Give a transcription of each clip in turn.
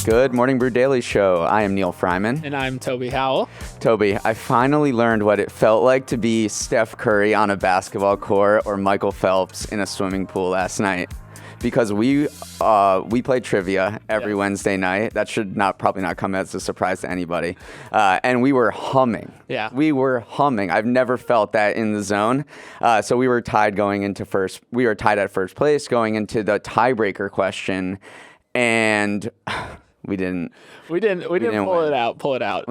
Good Morning Brew Daily Show. I am Neal Fryman. And I'm Toby Howell. Toby, I finally learned what it felt like to be Steph Curry on a basketball court or Michael Phelps in a swimming pool last night. Because we play trivia every Wednesday night. That should probably not come as a surprise to anybody. And we were humming. Yeah. We were humming. I've never felt that in the zone. So we were tied going into first. We were tied at first place going into the tiebreaker question, and we didn't pull it out. We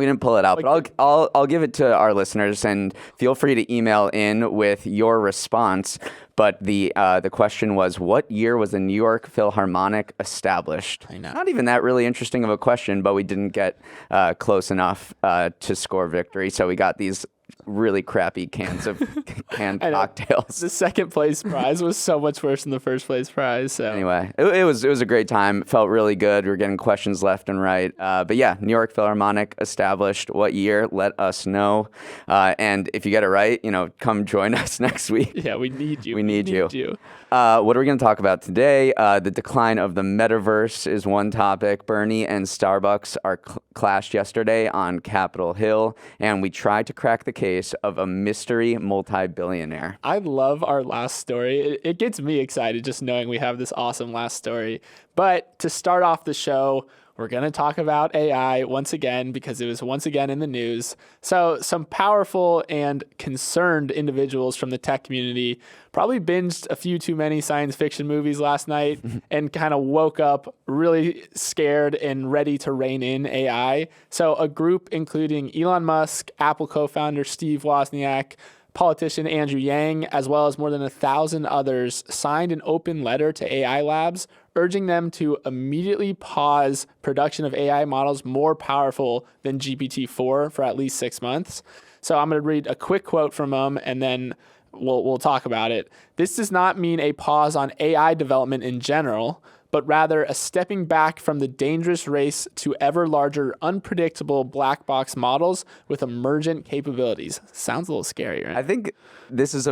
didn't pull it out, but I'll give it to our listeners, and feel free to email in with your response. But the question was, what year was the New York Philharmonic established? I know. Not even that really interesting of a question, but we didn't get close enough to score victory. So we got these really crappy cans of canned cocktails. The second place prize was so much worse than the first place prize. So anyway, it was a great time. It felt really good. We were getting questions left and right. But yeah, New York Philharmonic established what year? Let us know. And if you get it right, come join us next week. Yeah, we need you. We need you. What are we going to talk about today? The decline of the Metaverse is one topic. Bernie and Starbucks are clashed yesterday on Capitol Hill, and we tried to crack the case of a mystery multi-billionaire. I love our last story. It gets me excited just knowing we have this awesome last story. But to start off the show, we're going to talk about AI once again because it was once again in the news. So some powerful and concerned individuals from the tech community probably binged a few too many science fiction movies last night and kind of woke up really scared and ready to rein in AI. So a group including Elon Musk, Apple co-founder Steve Wozniak, politician Andrew Yang, as well as more than 1,000 others, signed an open letter to AI labs urging them to immediately pause production of AI models more powerful than GPT-4 for at least 6 months. So I'm going to read a quick quote from them, and then we'll talk about it. This does not mean a pause on AI development in general, but rather a stepping back from the dangerous race to ever larger, unpredictable black box models with emergent capabilities. Sounds a little scary, right? I think this is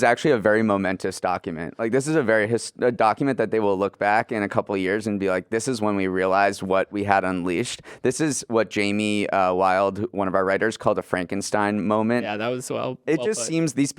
actually a very momentous document. Like, this is a document that they will look back in a couple of years and be like, this is when we realized what we had unleashed. This is what Jamie Wild, one of our writers, called a Frankenstein moment. Yeah, that was It just seems these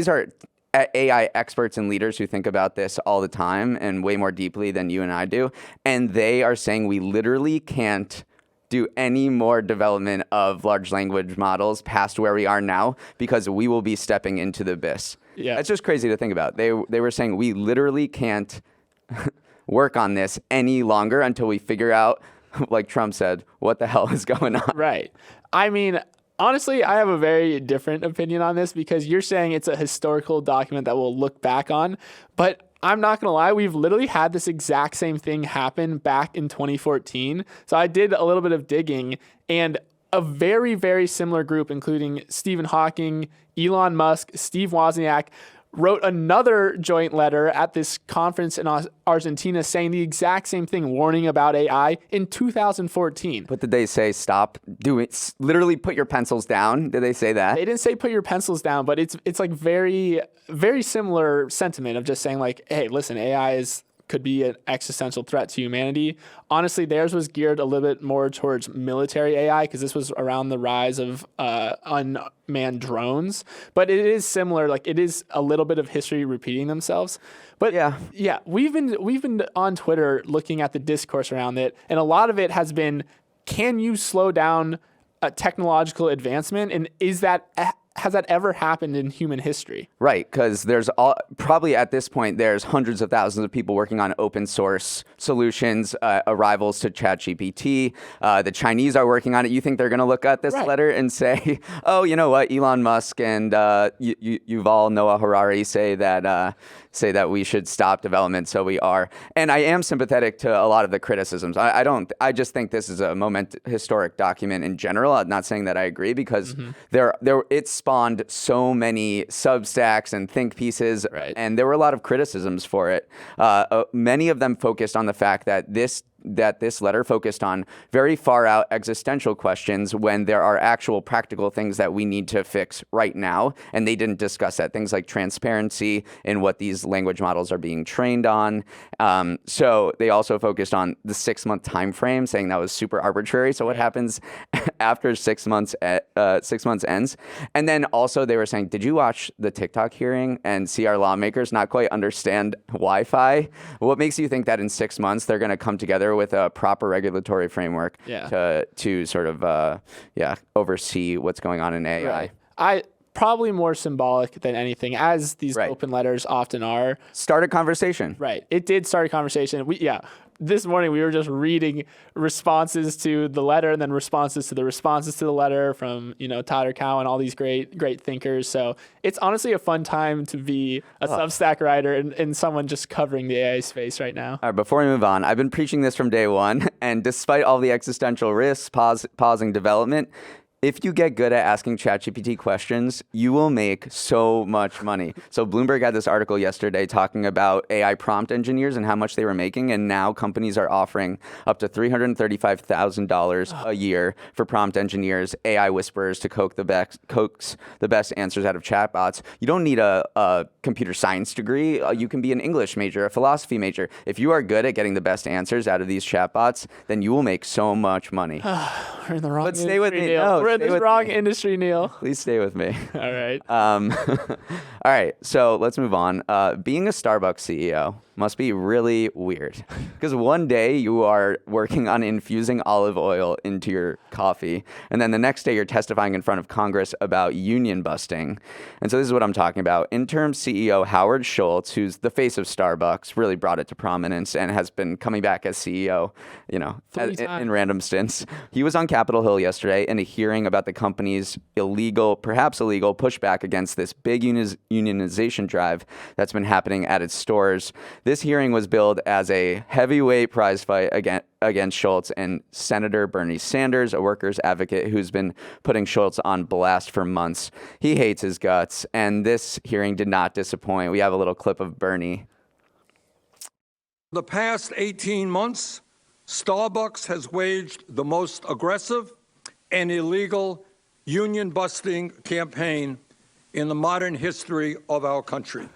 are AI experts and leaders who think about this all the time and way more deeply than you and I do. And they are saying we literally can't do any more development of large language models past where we are now because we will be stepping into the abyss. Yeah. That's just crazy to think about. They were saying we literally can't work on this any longer until we figure out, like Trump said, what the hell is going on. Right. I mean, honestly, I have a very different opinion on this because you're saying it's a historical document that we'll look back on. But I'm not going to lie, we've literally had this exact same thing happen back in 2014. So I did a little bit of digging, and a very, very similar group, including Stephen Hawking, Elon Musk, Steve Wozniak, wrote another joint letter at this conference in Argentina saying the exact same thing, warning about AI in 2014. But did they say stop doing, literally put your pencils down? Did they say that? They didn't say put your pencils down, but it's like very, very similar sentiment of just saying like, hey, listen, AI could be an existential threat to humanity. Honestly, theirs was geared a little bit more towards military AI because this was around the rise of unmanned drones. But it is similar, like it is a little bit of history repeating themselves. But yeah, we've been on Twitter looking at the discourse around it, and a lot of it has been, can you slow down a technological advancement, and has that ever happened in human history? Right, because probably at this point, there's hundreds of thousands of people working on open source solutions, rivals to ChatGPT. The Chinese are working on it. You think they're going to look at this letter and say, oh, you know what, Elon Musk and Yuval Noah Harari say that we should stop development, so we are. And I am sympathetic to a lot of the criticisms. I just think this is a historic document in general. I'm not saying that I agree because it's spawned so many Substacks and think pieces, and there were a lot of criticisms for it. Many of them focused on the fact that this that this letter focused on very far out existential questions when there are actual practical things that we need to fix right now. And they didn't discuss that. Things like transparency in what these language models are being trained on. So they also focused on the 6-month time frame, saying that was super arbitrary. So what happens after 6 months 6 months ends? And then also they were saying, did you watch the TikTok hearing and see our lawmakers not quite understand Wi-Fi? What makes you think that in 6 months they're going to come together with a proper regulatory framework to sort of oversee what's going on in AI? Right. Probably more symbolic than anything, as these open letters often are. Start a conversation. Right. It did start a conversation. This morning we were just reading responses to the letter and then responses to the letter from, Tyler Cowen and all these great thinkers. So it's honestly a fun time to be a Substack writer and someone just covering the AI space right now. All right, before we move on, I've been preaching this from day one, and despite all the existential risks, pausing development, if you get good at asking ChatGPT questions, you will make so much money. So Bloomberg had this article yesterday talking about AI prompt engineers and how much they were making, and now companies are offering up to $335,000 a year for prompt engineers, AI whisperers to coax the best answers out of chatbots. You don't need a computer science degree. You can be an English major, a philosophy major. If you are good at getting the best answers out of these chatbots, then you will make so much money. We're in the wrong industry, stay with me. Neal. No, We're in the wrong industry, Neal. Please stay with me. All right. All right, so let's move on. Being a Starbucks CEO must be really weird because one day you are working on infusing olive oil into your coffee, and then the next day you're testifying in front of Congress about union busting. And so this is what I'm talking about. Interim CEO Howard Schultz, who's the face of Starbucks, really brought it to prominence and has been coming back as CEO, in random stints. He was on Capitol Hill yesterday in a hearing about the company's perhaps illegal pushback against this big unionization drive that's been happening at its stores. This hearing was billed as a heavyweight prize fight against Schultz and Senator Bernie Sanders, a workers' advocate who's been putting Schultz on blast for months. He hates his guts, and this hearing did not disappoint. We have a little clip of Bernie. The past 18 months, Starbucks has waged the most aggressive and illegal union-busting campaign in the modern history of our country.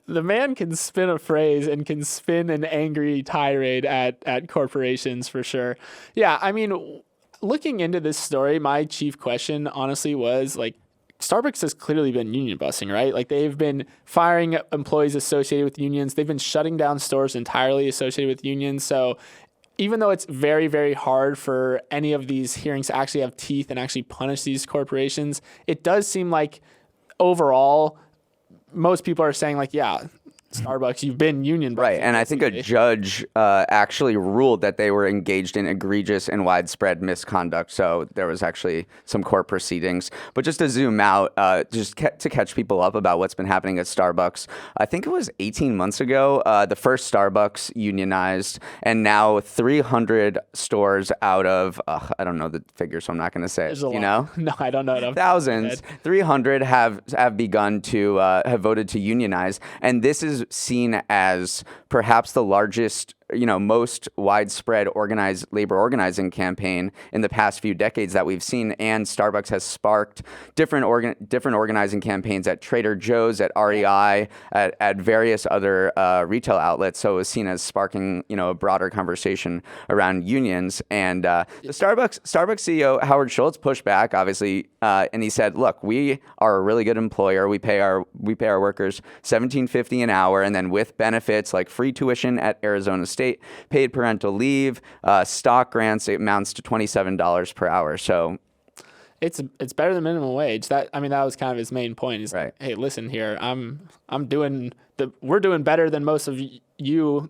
The man can spin a phrase and can spin an angry tirade at corporations for sure. Yeah, I mean, looking into this story, my chief question honestly was Starbucks has clearly been union busting, right? They've been firing employees associated with unions. They've been shutting down stores entirely associated with unions. So even though it's very, very hard for any of these hearings to actually have teeth and actually punish these corporations, it does seem like overall, most people are saying Starbucks, you've been union busting. Right, and I think a judge actually ruled that they were engaged in egregious and widespread misconduct. So there was actually some court proceedings. But just to zoom out, to catch people up about what's been happening at Starbucks, I think it was 18 months ago, the first Starbucks unionized, and now 300 stores out of, I don't know the figure, so I'm not going to say it. You know? No, I don't know enough. Thousands, 300 have begun to, have voted to unionize, and this is seen as perhaps the largest, most widespread labor organizing campaign in the past few decades that we've seen. And Starbucks has sparked different organizing campaigns at Trader Joe's, at REI, at various other retail outlets. So it was seen as sparking, a broader conversation around unions. And the Starbucks CEO Howard Schultz pushed back, obviously, and he said, "Look, we are a really good employer. We pay our workers $17.50 an hour, and then with benefits like free tuition at Arizona State, paid parental leave, stock grants, it amounts to $27 per hour." So it's better than minimum wage. That was kind of his main point. Is right. Hey, listen here, we're doing better than most of you,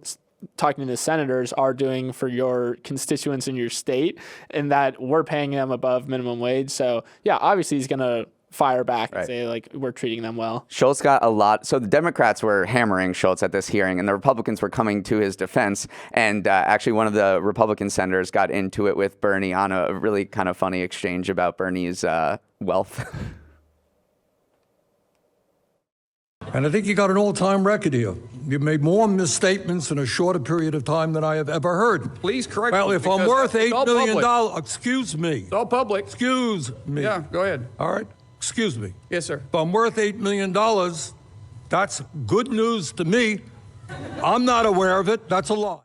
talking to the senators, are doing for your constituents in your state, and that we're paying them above minimum wage. So yeah, obviously he's gonna fire back and say we're treating them well. Schultz got a lot. So the Democrats were hammering Schultz at this hearing, and the Republicans were coming to his defense. And actually, one of the Republican senators got into it with Bernie on a really kind of funny exchange about Bernie's wealth. And I think you got an all-time record here. You've made more misstatements in a shorter period of time than I have ever heard. Please correct Well, me, if I'm because worth it's $8 all million, public. excuse me. It's all public. Excuse me. Yeah, go ahead. All right? Excuse me. Yes, sir. If I'm worth $8 million, that's good news to me. I'm not aware of it. That's a lie.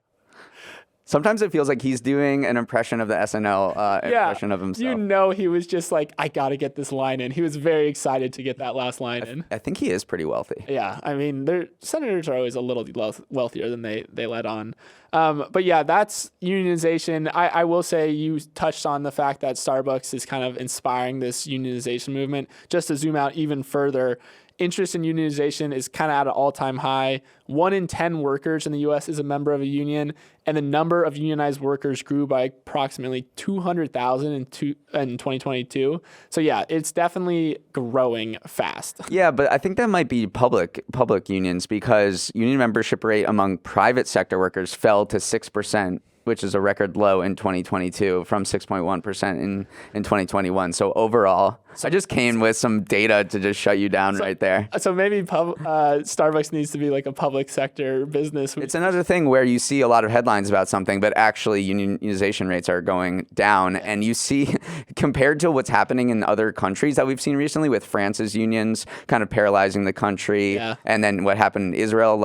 Sometimes it feels like he's doing an impression of the SNL impression of himself. You know, he was just like, I got to get this line in. He was very excited to get that last line in. I think he is pretty wealthy. Yeah, I mean, senators are always a little wealthier than they let on. But yeah, that's unionization. I will say you touched on the fact that Starbucks is kind of inspiring this unionization movement. Just to zoom out even further, interest in unionization is kind of at an all-time high. 1 in 10 workers in the U.S. is a member of a union, and the number of unionized workers grew by approximately 200,000 in 2022. So yeah, it's definitely growing fast. Yeah, but I think that might be public unions, because union membership rate among private sector workers fell to 6%. Which is a record low in 2022 from 6.1% in 2021. So overall, I just came with some data to just shut you down right there. So maybe Starbucks needs to be like a public sector business. It's another thing where you see a lot of headlines about something, but actually unionization rates are going down. And you see, compared to what's happening in other countries that we've seen recently, with France's unions kind of paralyzing the country, and then what happened in Israel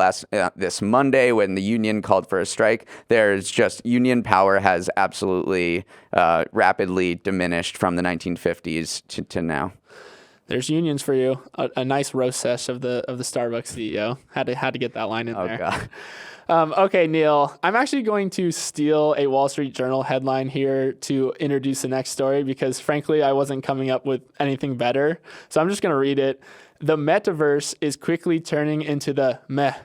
this Monday when the union called for a strike, there's just union power has absolutely rapidly diminished from the 1950s to now. There's unions for you. A nice roast sesh of the Starbucks CEO. Had to get that line in there. God. Okay, Neal, I'm actually going to steal a Wall Street Journal headline here to introduce the next story, because frankly, I wasn't coming up with anything better. So I'm just going to read it. The Metaverse is quickly turning into the Metaverse.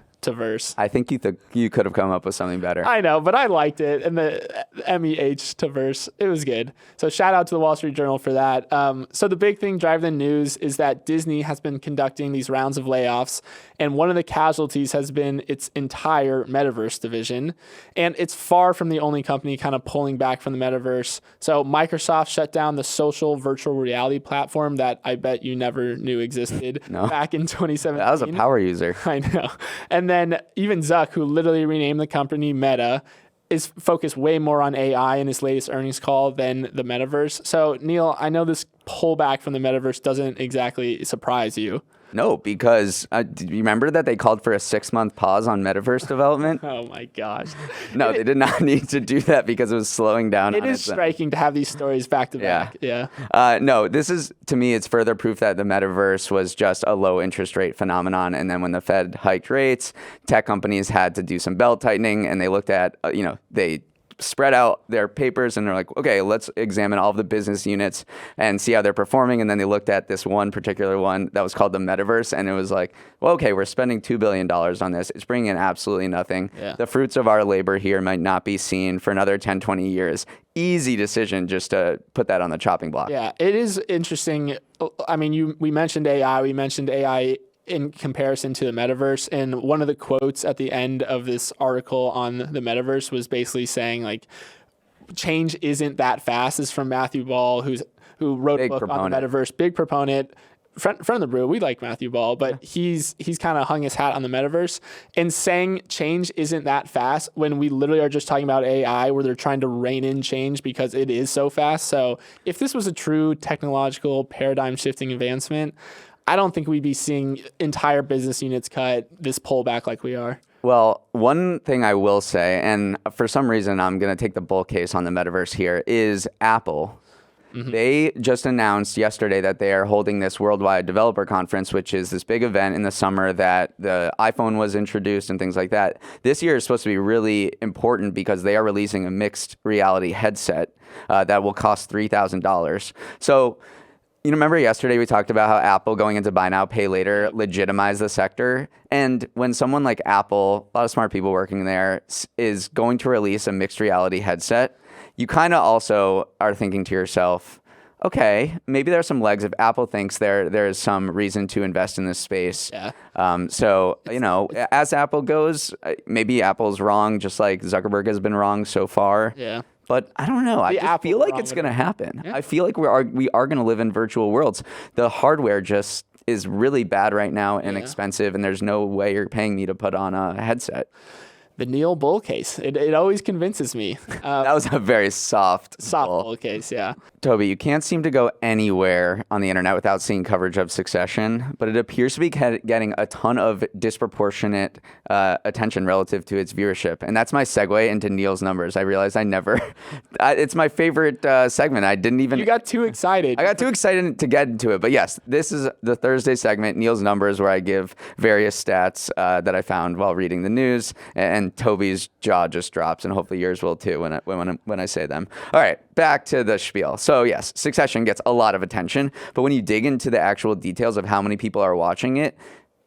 I think you could have come up with something better. I know, but I liked it. And the MEH-verse, it was good. So shout out to the Wall Street Journal for that. So the big thing driving the news is that Disney has been conducting these rounds of layoffs, and one of the casualties has been its entire Metaverse division. And it's far from the only company kind of pulling back from the Metaverse. So Microsoft shut down the social virtual reality platform that I bet you never knew existed back in 2017. That was a power user. I know. And then even Zuck, who literally renamed the company Meta, is focused way more on AI in his latest earnings call than the Metaverse. So, Neal, I know this pullback from the Metaverse doesn't exactly surprise you. No, because do you remember that they called for a 6-month pause on Metaverse development? Oh my gosh. No, they did not need to do that because it was slowing down. It is striking to have these stories back to back. Yeah. No, this is, to me, it's further proof that the Metaverse was just a low interest rate phenomenon. And then when the Fed hiked rates, tech companies had to do some belt tightening, and they looked at, they spread out their papers and they're like, okay, let's examine all of the business units and see how they're performing. And then they looked at this one particular one that was called the Metaverse, and it was like, well, okay, we're spending $2 billion on this. It's bringing in absolutely nothing. Yeah. The fruits of our labor here might not be seen for another 10, 20 years. Easy decision just to put that on the chopping block. Yeah, it is interesting. I mean, we mentioned AI in comparison to the Metaverse. And one of the quotes at the end of this article on the Metaverse was basically saying, like, change isn't that fast. Is from Matthew Ball, who wrote a book on the Metaverse, big proponent. Friend of the Brew, we like Matthew Ball, but he's kind of hung his hat on the Metaverse and saying change isn't that fast when we literally are just talking about AI, where they're trying to rein in change because it is so fast. So if this was a true technological paradigm shifting advancement, I don't think we'd be seeing entire business units cut this pullback like we are. Well, one thing I will say, and for some reason I'm going to take the bull case on the Metaverse here, is Apple. Mm-hmm. They just announced yesterday that they are holding this worldwide developer conference, which is this big event in the summer that the iPhone was introduced and things like that. This year is supposed to be really important because they are releasing a mixed reality headset that will cost $3,000. So, you remember yesterday we talked about how Apple going into buy now, pay later legitimized the sector. And when someone like Apple, a lot of smart people working there, is going to release a mixed reality headset, you kind of also are thinking to yourself, okay, maybe there's some legs if Apple thinks there is some reason to invest in this space. Yeah. So, as Apple goes, maybe Apple's wrong, just like Zuckerberg has been wrong so far. Yeah. But I don't know. I just feel like it's going to happen. I feel like we are going to live in virtual worlds. The hardware just is really bad right now and expensive, and there's no way you're paying me to put on a headset. The Neal bull case. It always convinces me. That was a very soft bull case, yeah. Toby, you can't seem to go anywhere on the internet without seeing coverage of Succession, but it appears to be getting a ton of disproportionate attention relative to its viewership. And that's my segue into Neal's numbers. I realized it's my favorite segment. I didn't even... You got too excited. I got too excited to get into it. But yes, this is the Thursday segment, Neal's numbers, where I give various stats that I found while reading the news. And Toby's jaw just drops, and hopefully yours will too when I say them. All right, back to the spiel. So yes, Succession gets a lot of attention, but when you dig into the actual details of how many people are watching it,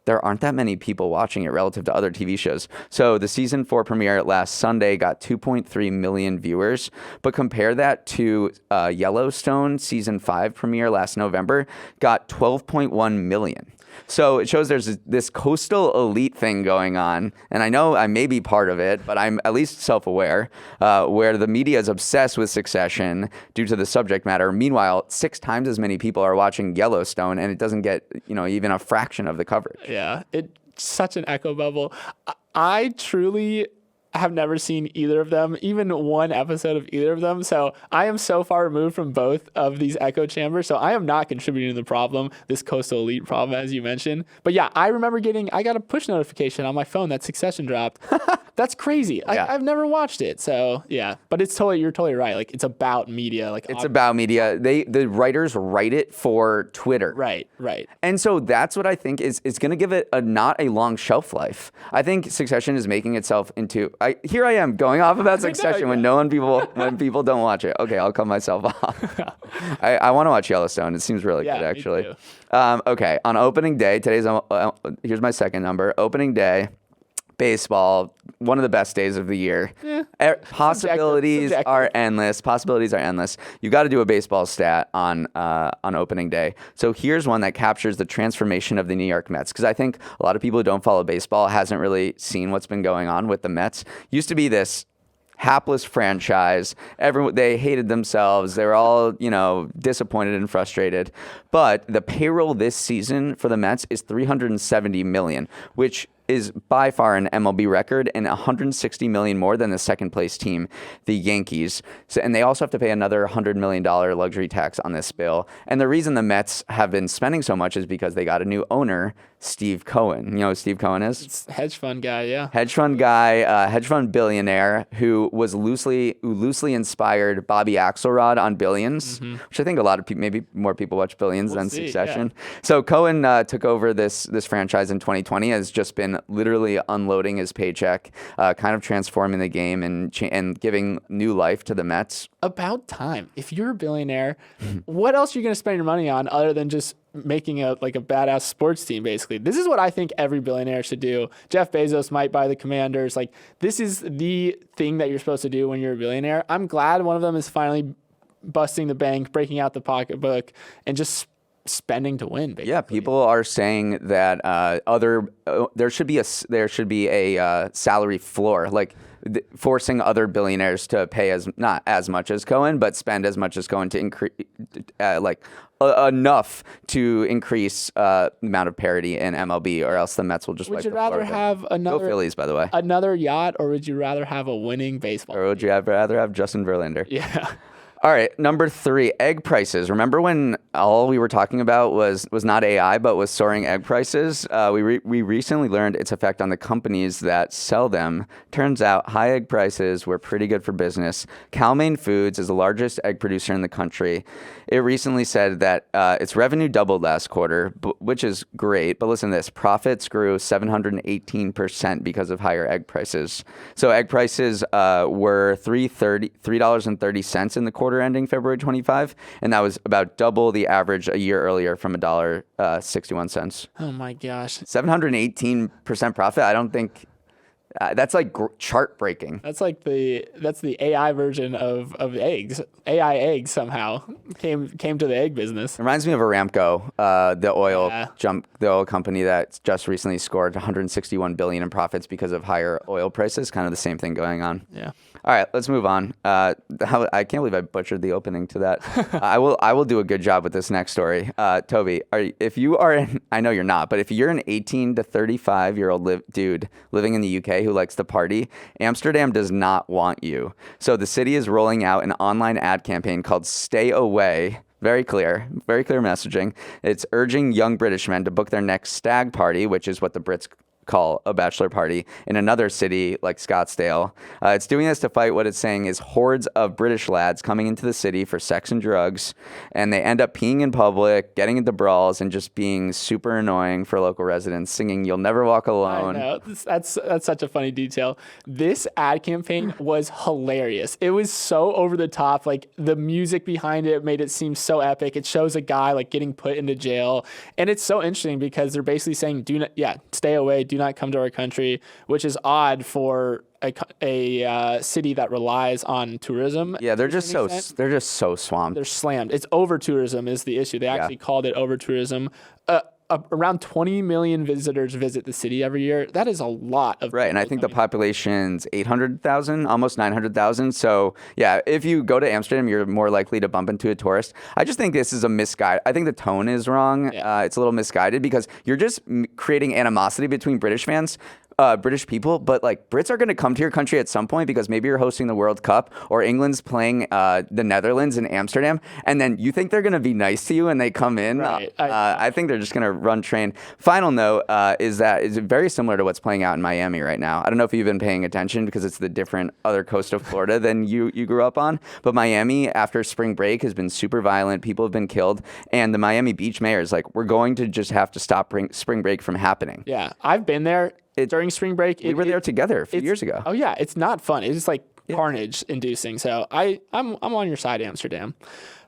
there aren't that many people watching it relative to other TV shows. So the season 4 premiere last Sunday got 2.3 million viewers, but compare that to Yellowstone season 5 premiere last November got 12.1 million. So it shows there's this coastal elite thing going on, and I know I may be part of it, but I'm at least self-aware, where the media is obsessed with Succession due to the subject matter. Meanwhile, 6 times as many people are watching Yellowstone, and it doesn't get even a fraction of the coverage. Yeah, it's such an echo bubble. I truly have never seen either of them, even one episode of either of them. So I am so far removed from both of these echo chambers. So I am not contributing to the problem, this coastal elite problem, as you mentioned. But yeah, I remember I got a push notification on my phone that Succession dropped. That's crazy. Yeah. I've never watched it. So yeah, but you're totally right. Like it's about media. It's about media. The writers write it for Twitter. Right. And so that's what I think is going to give it not a long shelf life. I think Succession is making itself into... Here I am going off about Succession when people don't watch it. Okay, I'll cut myself off. I want to watch Yellowstone. It seems really good, actually. Me too. Okay, on opening day, here's my second number. Opening day, baseball, one of the best days of the year. Possibilities are endless. You got to do a baseball stat on opening day. So here's one that captures the transformation of the New York Mets, because I think a lot of people who don't follow baseball hasn't really seen what's been going on with the Mets. Used to be this hapless franchise. They hated themselves. They were all, disappointed and frustrated. But the payroll this season for the Mets is $370 million, which is by far an MLB record and $160 million more than the second place team, the Yankees. And they also have to pay another $100 million luxury tax on this bill. And the reason the Mets have been spending so much is because they got a new owner, Steve Cohen. You know who Steve Cohen is? It's a hedge fund guy, yeah. Hedge fund billionaire who loosely inspired Bobby Axelrod on Billions, which I think a lot of people, maybe more people watch Billions than Succession. Yeah. So Cohen took over this franchise in 2020, has just been literally unloading his paycheck, kind of transforming the game and giving new life to the Mets. About time. If you're a billionaire, what else are you going to spend your money on other than just making a badass sports team, basically? This is what I think every billionaire should do. Jeff Bezos might buy the Commanders. This is the thing that you're supposed to do when you're a billionaire. I'm glad one of them is finally busting the bank, breaking out the pocketbook, and just spending to win, basically. Yeah, people are saying that there should be a salary floor, forcing other billionaires to pay not as much as Cohen, but spend as much as Cohen to increase enough to increase the amount of parity in MLB, or else the Mets will just wipe the floor. Would you rather have Go Phillies, by the way. Another yacht, or would you rather have a winning baseball Or would you rather have Justin Verlander? Yeah. All right, number 3, egg prices. Remember when all we were talking about was not AI, but was soaring egg prices? We recently learned its effect on the companies that sell them. Turns out high egg prices were pretty good for business. Cal-Maine Foods is the largest egg producer in the country. It recently said that its revenue doubled last quarter, which is great. But listen to this. Profits grew 718% because of higher egg prices. So egg prices were $3.30 in the quarter ending February 25, and that was about double the average a year earlier from $1.61. Oh my gosh. 718% profit. I don't think That's like chart breaking. That's the AI version of eggs. AI eggs somehow came to the egg business. It reminds me of Aramco, the oil company that just recently scored 161 billion in profits because of higher oil prices. Kind of the same thing going on. Yeah. All right, let's move on. I can't believe I butchered the opening to that. I will do a good job with this next story. Toby, I know you're not, but if you're an 18 to 35-year-old dude living in the UK who likes to party, Amsterdam does not want you. So the city is rolling out an online ad campaign called Stay Away. Very clear messaging. It's urging young British men to book their next stag party, which is what the Brits call a bachelor party, in another city like Scottsdale. It's doing this to fight what it's saying is hordes of British lads coming into the city for sex and drugs, and they end up peeing in public, getting into brawls, and just being super annoying for local residents, singing "You'll Never Walk Alone." I know. That's such a funny detail. This ad campaign was hilarious. It was so over the top. Like, the music behind it made it seem so epic. It shows a guy like getting put into jail, and it's so interesting because they're basically saying, stay away, do not come to our country, which is odd for a city that relies on tourism. Yeah, they're just so swamped. They're slammed. It's over tourism is the issue. They actually called it over tourism. Around 20 million visitors visit the city every year. That is a lot of right, and I think the population's 800,000, almost 900,000. So yeah, if you go to Amsterdam, you're more likely to bump into a tourist. I just think this is a misguide. I think the tone is wrong. Yeah. It's a little misguided because you're just creating animosity between British fans. British people, but like Brits are going to come to your country at some point because maybe you're hosting the World Cup or England's playing the Netherlands in Amsterdam, and then you think they're going to be nice to you and they come in. Right. I think they're just going to run train. Final note is that it's very similar to what's playing out in Miami right now. I don't know if you've been paying attention because it's the different other coast of Florida than you grew up on, but Miami after spring break has been super violent. People have been killed, and the Miami Beach mayor is like, we're going to just have to stop spring break from happening. Yeah, I've been there. During spring break, we were there together a few years ago. Oh yeah, it's not fun. It's just like carnage inducing. So I'm on your side, Amsterdam.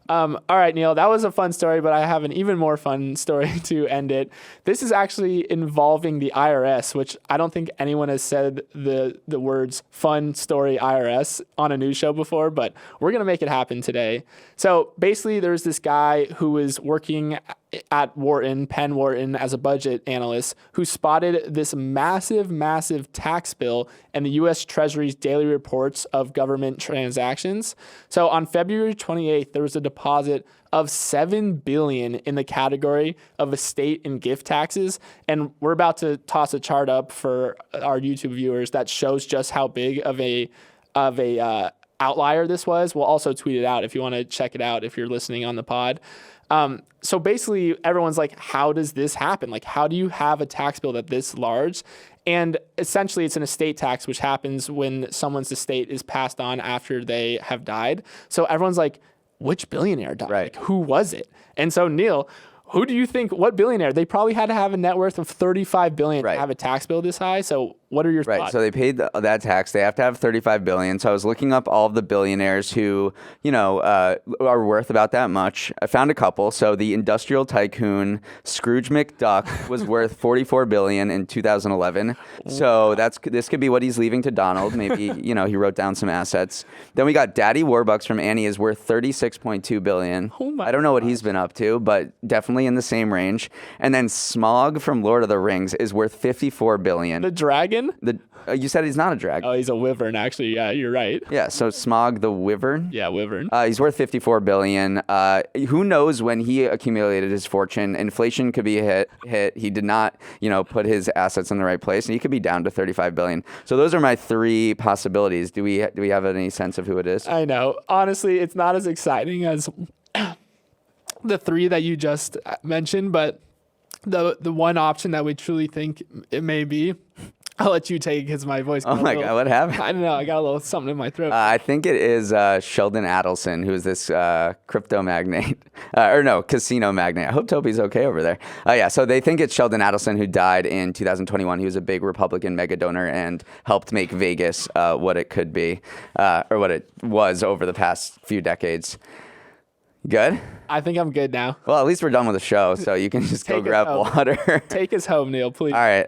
All right, Neal, that was a fun story, but I have an even more fun story to end it. This is actually involving the IRS, which I don't think anyone has said the words fun story IRS on a news show before, but we're going to make it happen today. So basically, there's this guy who was working at Penn Wharton as a budget analyst who spotted this massive tax bill in the U.S. Treasury's daily reports of government transactions. So on February 28th, there was a deposit of $7 billion in the category of estate and gift taxes. And we're about to toss a chart up for our YouTube viewers that shows just how big of a outlier this was. We'll also tweet it out if you want to check it out if you're listening on the pod. So basically, everyone's like, how does this happen? Like, how do you have a tax bill that's this large? And essentially, it's an estate tax, which happens when someone's estate is passed on after they have died. So everyone's like, which billionaire died? Right. Like, who was it? And so, Neal, who do you think, what billionaire? They probably had to have a net worth of $35 billion to have a tax bill this high. So what are your thoughts? Right. So they paid that tax. They have to have $35 billion. So I was looking up all of the billionaires who, are worth about that much. I found a couple. So the industrial tycoon Scrooge McDuck was worth $44 billion in 2011. So this could be what he's leaving to Donald. Maybe, he wrote down some assets. Then we got Daddy Warbucks from Annie is worth $36.2 billion. I don't know what he's been up to, but definitely in the same range. And then Smaug from Lord of the Rings is worth $54 billion. The dragon? You said he's not a dragon. Oh, he's a wyvern, actually. Yeah, you're right. Yeah, so Smaug the wyvern. Yeah, wyvern. He's worth $54 billion. Who knows when he accumulated his fortune? Inflation could be hit. He did not, put his assets in the right place, and he could be down to $35 billion. So those are my three possibilities. Do we have any sense of who it is? I know. Honestly, it's not as exciting as the three that you just mentioned, but the one option that we truly think it may be, I'll let you take because my voice. Oh my God, what happened? I don't know. I got a little something in my throat. I think it is Sheldon Adelson, who is this crypto magnate, casino magnate. I hope Toby's okay over there. So they think it's Sheldon Adelson who died in 2021. He was a big Republican mega donor and helped make Vegas what it could be, or what it was over the past few decades. Good? I think I'm good now. Well, at least we're done with the show, so you can just go Take us grab home. water. Take us home, Neal, please. All right.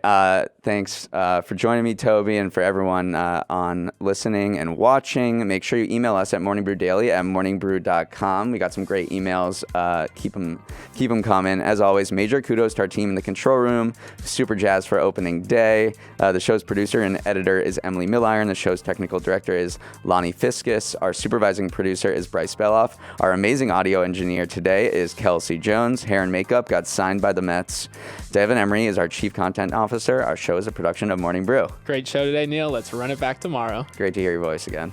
Thanks for joining me, Toby, and for everyone on listening and watching. Make sure you email us at morningbrew@morningbrew.com. We got some great emails. Keep them coming. As always, major kudos to our team in the control room. Super jazzed for opening day. The show's producer and editor is Emily Milliron. The show's technical director is Lonnie Fiskus. Our supervising producer is Bryce Beloff. Our amazing audio engineer today is Kelsey Jones. Hair and makeup got signed by the Mets. Devin Emery is our chief content officer. Our show is a production of Morning Brew. Great show today, Neal. Let's run it back tomorrow. Great to hear your voice again.